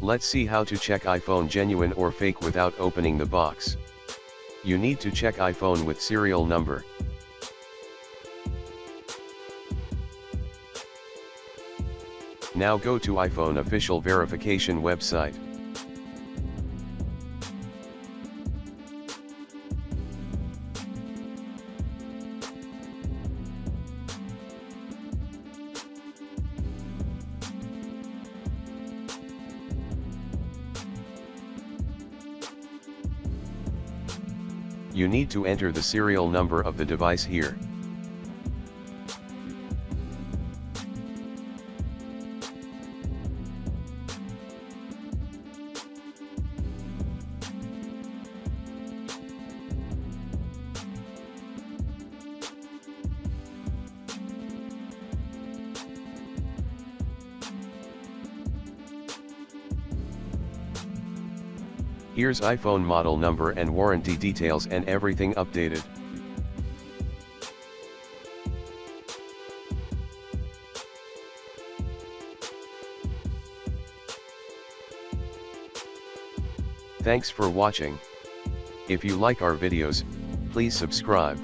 Let's see how to check iPhone genuine or fake without opening the box. You need to check iPhone with serial number. Now go to iPhone official verification website. You need to enter the serial number of the device here. Here's iPhone model number and warranty details and everything updated. Thanks for watching. If you like our videos, please subscribe.